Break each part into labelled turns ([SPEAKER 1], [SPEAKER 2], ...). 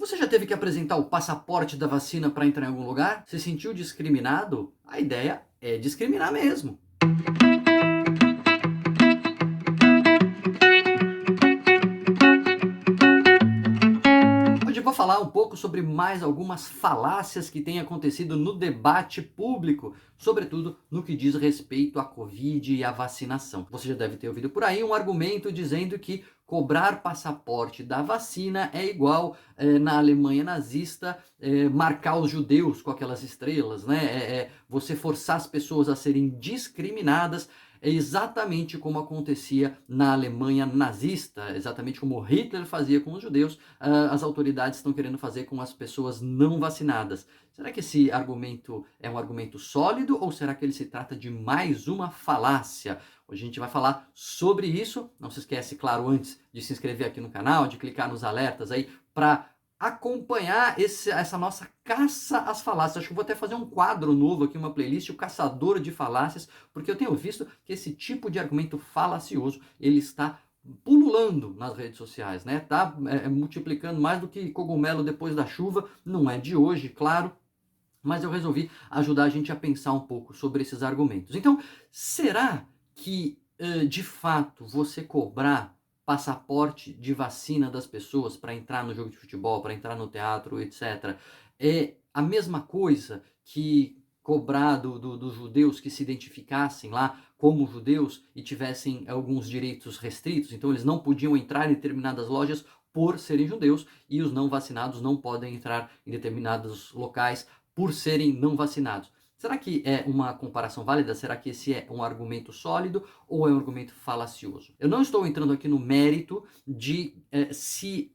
[SPEAKER 1] Você já teve que apresentar o passaporte da vacina para entrar em algum lugar? Se sentiu discriminado? A ideia é discriminar mesmo. Hoje eu vou falar um pouco sobre mais algumas falácias que têm acontecido no debate público, sobretudo no que diz respeito à Covid e à vacinação. Você já deve ter ouvido por aí um argumento dizendo que cobrar passaporte da vacina é igual na Alemanha nazista marcar os judeus com aquelas estrelas, né? Você forçar as pessoas a serem discriminadas. É exatamente como acontecia na Alemanha nazista, exatamente como Hitler fazia com os judeus, as autoridades estão querendo fazer com as pessoas não vacinadas. Será que esse argumento é um argumento sólido ou será que ele se trata de mais uma falácia? Hoje a gente vai falar sobre isso. Não se esquece, claro, antes de se inscrever aqui no canal, de clicar nos alertas aí para acompanhar essa nossa caça às falácias. Acho que vou até fazer um quadro novo aqui, uma playlist, o Caçador de Falácias, porque eu tenho visto que esse tipo de argumento falacioso, ele está pululando nas redes sociais, né? Tá multiplicando mais do que cogumelo depois da chuva. Não é de hoje, claro, mas eu resolvi ajudar a gente a pensar um pouco sobre esses argumentos. Então, será que de fato você cobrar passaporte de vacina das pessoas para entrar no jogo de futebol, para entrar no teatro, etc., é a mesma coisa que cobrar dos judeus que se identificassem lá como judeus e tivessem alguns direitos restritos? Então eles não podiam entrar em determinadas lojas por serem judeus e os não vacinados não podem entrar em determinados locais por serem não vacinados. Será que é uma comparação válida? Será que esse é um argumento sólido ou é um argumento falacioso? Eu não estou entrando aqui no mérito de se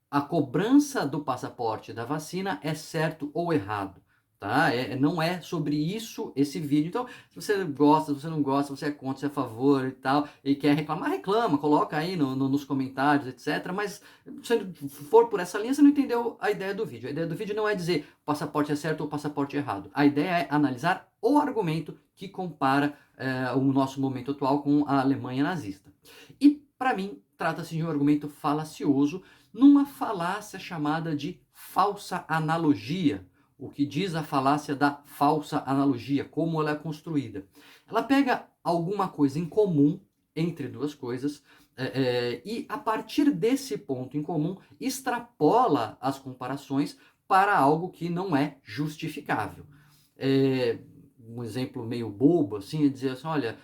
[SPEAKER 1] a cobrança do passaporte da vacina é certo ou errado. Tá? Não é sobre isso esse vídeo. Então, se você gosta, se você não gosta, se você é contra, se é a favor e tal, e quer reclamar, reclama, coloca aí nos comentários, etc. Mas se for por essa linha, você não entendeu a ideia do vídeo. A ideia do vídeo não é dizer passaporte é certo ou passaporte é errado. A ideia é analisar o argumento que compara o nosso momento atual com a Alemanha nazista. E, para mim, trata-se de um argumento falacioso numa falácia chamada de falsa analogia. O que diz a falácia da falsa analogia, como ela é construída? Ela pega alguma coisa em comum entre duas coisas e, a partir desse ponto em comum, extrapola as comparações para algo que não é justificável. Um exemplo meio bobo, assim, é dizer assim, olha,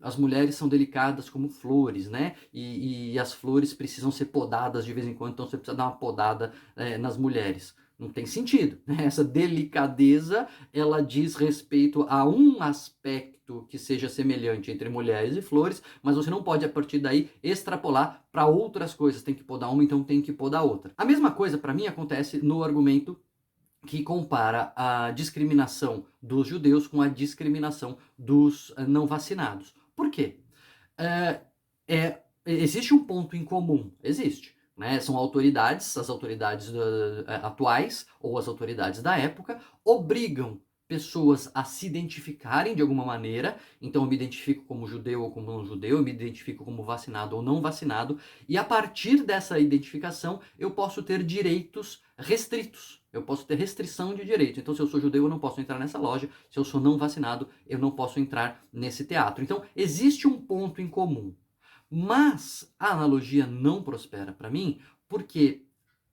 [SPEAKER 1] as mulheres são delicadas como flores, né? E as flores precisam ser podadas de vez em quando, então você precisa dar uma podada nas mulheres. Não tem sentido, né? Essa delicadeza, ela diz respeito a um aspecto que seja semelhante entre mulheres e flores, mas você não pode, a partir daí, extrapolar para outras coisas. Tem que podar uma, então tem que podar outra. A mesma coisa, para mim, acontece no argumento que compara a discriminação dos judeus com a discriminação dos não vacinados. Por quê? Existe um ponto em comum, existe. Né? São autoridades, as autoridades atuais ou as autoridades da época obrigam pessoas a se identificarem de alguma maneira. Então eu me identifico como judeu ou como não judeu, eu me identifico como vacinado ou não vacinado, e a partir dessa identificação eu posso ter direitos restritos. Eu posso ter restrição de direitos. Então, se eu sou judeu, eu não posso entrar nessa loja. Se eu sou não vacinado, eu não posso entrar nesse teatro. Então, existe um ponto em comum. Mas a analogia não prospera para mim, porque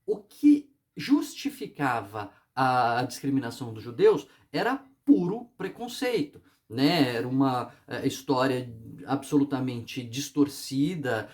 [SPEAKER 1] o que justificava a discriminação dos judeus era puro preconceito. Né? Era uma história absolutamente distorcida,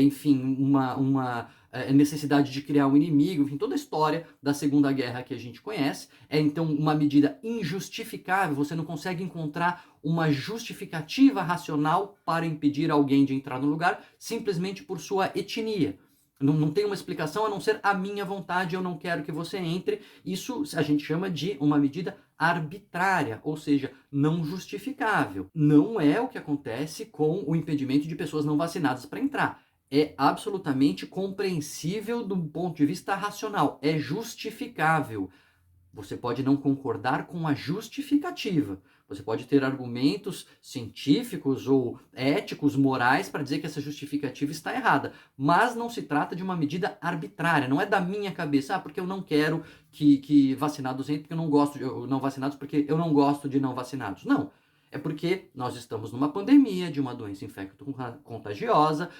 [SPEAKER 1] enfim, uma necessidade de criar um inimigo, enfim, toda a história da Segunda Guerra que a gente conhece. É então uma medida injustificável, você não consegue encontrar uma justificativa racional para impedir alguém de entrar no lugar simplesmente por sua etnia. Não tem uma explicação a não ser a minha vontade, eu não quero que você entre. Isso a gente chama de uma medida arbitrária, ou seja, não justificável. Não é o que acontece com o impedimento de pessoas não vacinadas para entrar. É absolutamente compreensível do ponto de vista racional, é justificável. Você pode não concordar com a justificativa. Você pode ter argumentos científicos ou éticos, morais, para dizer que essa justificativa está errada. Mas não se trata de uma medida arbitrária, não é da minha cabeça, porque eu não quero que vacinados entrem, porque eu não gosto de não vacinados, porque eu não gosto de não vacinados. Não. É porque nós estamos numa pandemia de uma doença infecto-contagiosa.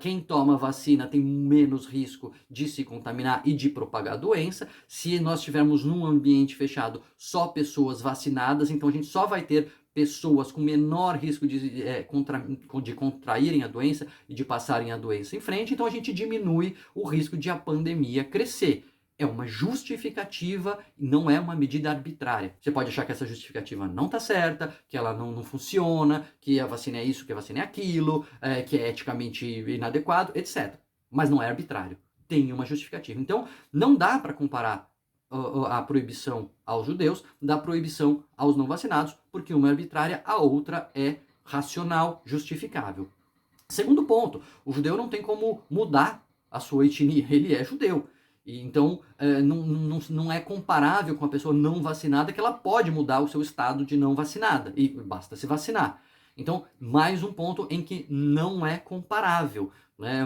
[SPEAKER 1] Quem toma vacina tem menos risco de se contaminar e de propagar a doença. Se nós tivermos num ambiente fechado só pessoas vacinadas, então a gente só vai ter pessoas com menor risco de contraírem a doença e de passarem a doença em frente, então a gente diminui o risco de a pandemia crescer. É uma justificativa, não é uma medida arbitrária. Você pode achar que essa justificativa não está certa, que ela não funciona, que a vacina é isso, que a vacina é aquilo, que é eticamente inadequado, etc. Mas não é arbitrário. Tem uma justificativa. Então, não dá para comparar a proibição aos judeus da proibição aos não vacinados, porque uma é arbitrária, a outra é racional, justificável. Segundo ponto, o judeu não tem como mudar a sua etnia, ele é judeu. Então, não é comparável com a pessoa não vacinada, que ela pode mudar o seu estado de não vacinada, e basta se vacinar. Então, mais um ponto em que não é comparável. Né?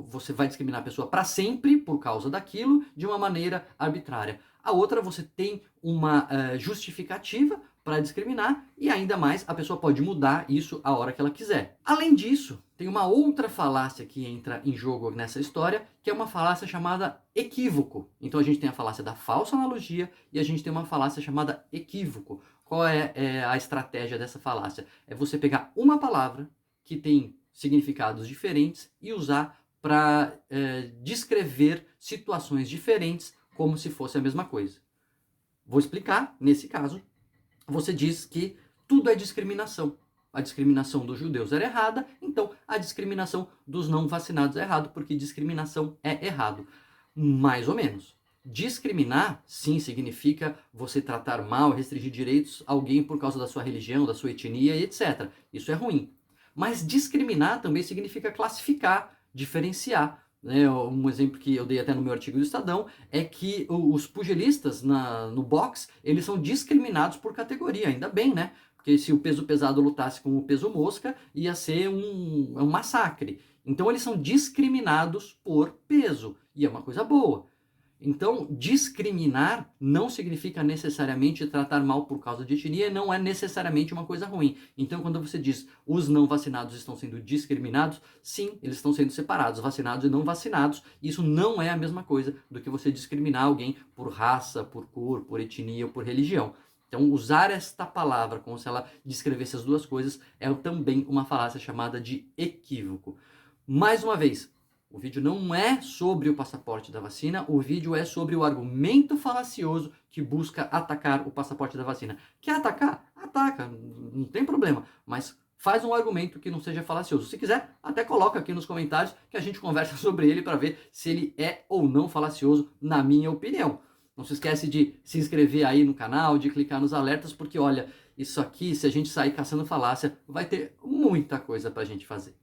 [SPEAKER 1] Você vai discriminar a pessoa para sempre por causa daquilo de uma maneira arbitrária. A outra, você tem uma justificativa para discriminar e ainda mais a pessoa pode mudar isso a hora que ela quiser. Além disso, tem uma outra falácia que entra em jogo nessa história, que é uma falácia chamada equívoco. Então a gente tem a falácia da falsa analogia e a gente tem uma falácia chamada equívoco. Qual é a estratégia dessa falácia? É você pegar uma palavra que tem significados diferentes e usar para descrever situações diferentes como se fosse a mesma coisa. Vou explicar, nesse caso, você diz que tudo é discriminação. A discriminação dos judeus era errada, então a discriminação dos não vacinados é errado, porque discriminação é errado. Mais ou menos. Discriminar, sim, significa você tratar mal, restringir direitos a alguém por causa da sua religião, da sua etnia e etc. Isso é ruim. Mas discriminar também significa classificar, diferenciar. Um exemplo que eu dei até no meu artigo do Estadão é que os pugilistas no boxe, eles são discriminados por categoria, ainda bem, né? Porque se o peso pesado lutasse com o peso mosca, ia ser um massacre. Então eles são discriminados por peso, e é uma coisa boa. Então, discriminar não significa necessariamente tratar mal por causa de etnia, não é necessariamente uma coisa ruim. Então, quando você diz os não vacinados estão sendo discriminados, sim, eles estão sendo separados, vacinados e não vacinados. Isso não é a mesma coisa do que você discriminar alguém por raça, por cor, por etnia ou por religião. Então, usar esta palavra como se ela descrevesse as duas coisas é também uma falácia chamada de equívoco. Mais uma vez, o vídeo não é sobre o passaporte da vacina, o vídeo é sobre o argumento falacioso que busca atacar o passaporte da vacina. Quer atacar? Ataca, não tem problema, mas faz um argumento que não seja falacioso. Se quiser, até coloca aqui nos comentários que a gente conversa sobre ele para ver se ele é ou não falacioso, na minha opinião. Não se esquece de se inscrever aí no canal, de clicar nos alertas, porque olha, isso aqui, se a gente sair caçando falácia, vai ter muita coisa pra gente fazer.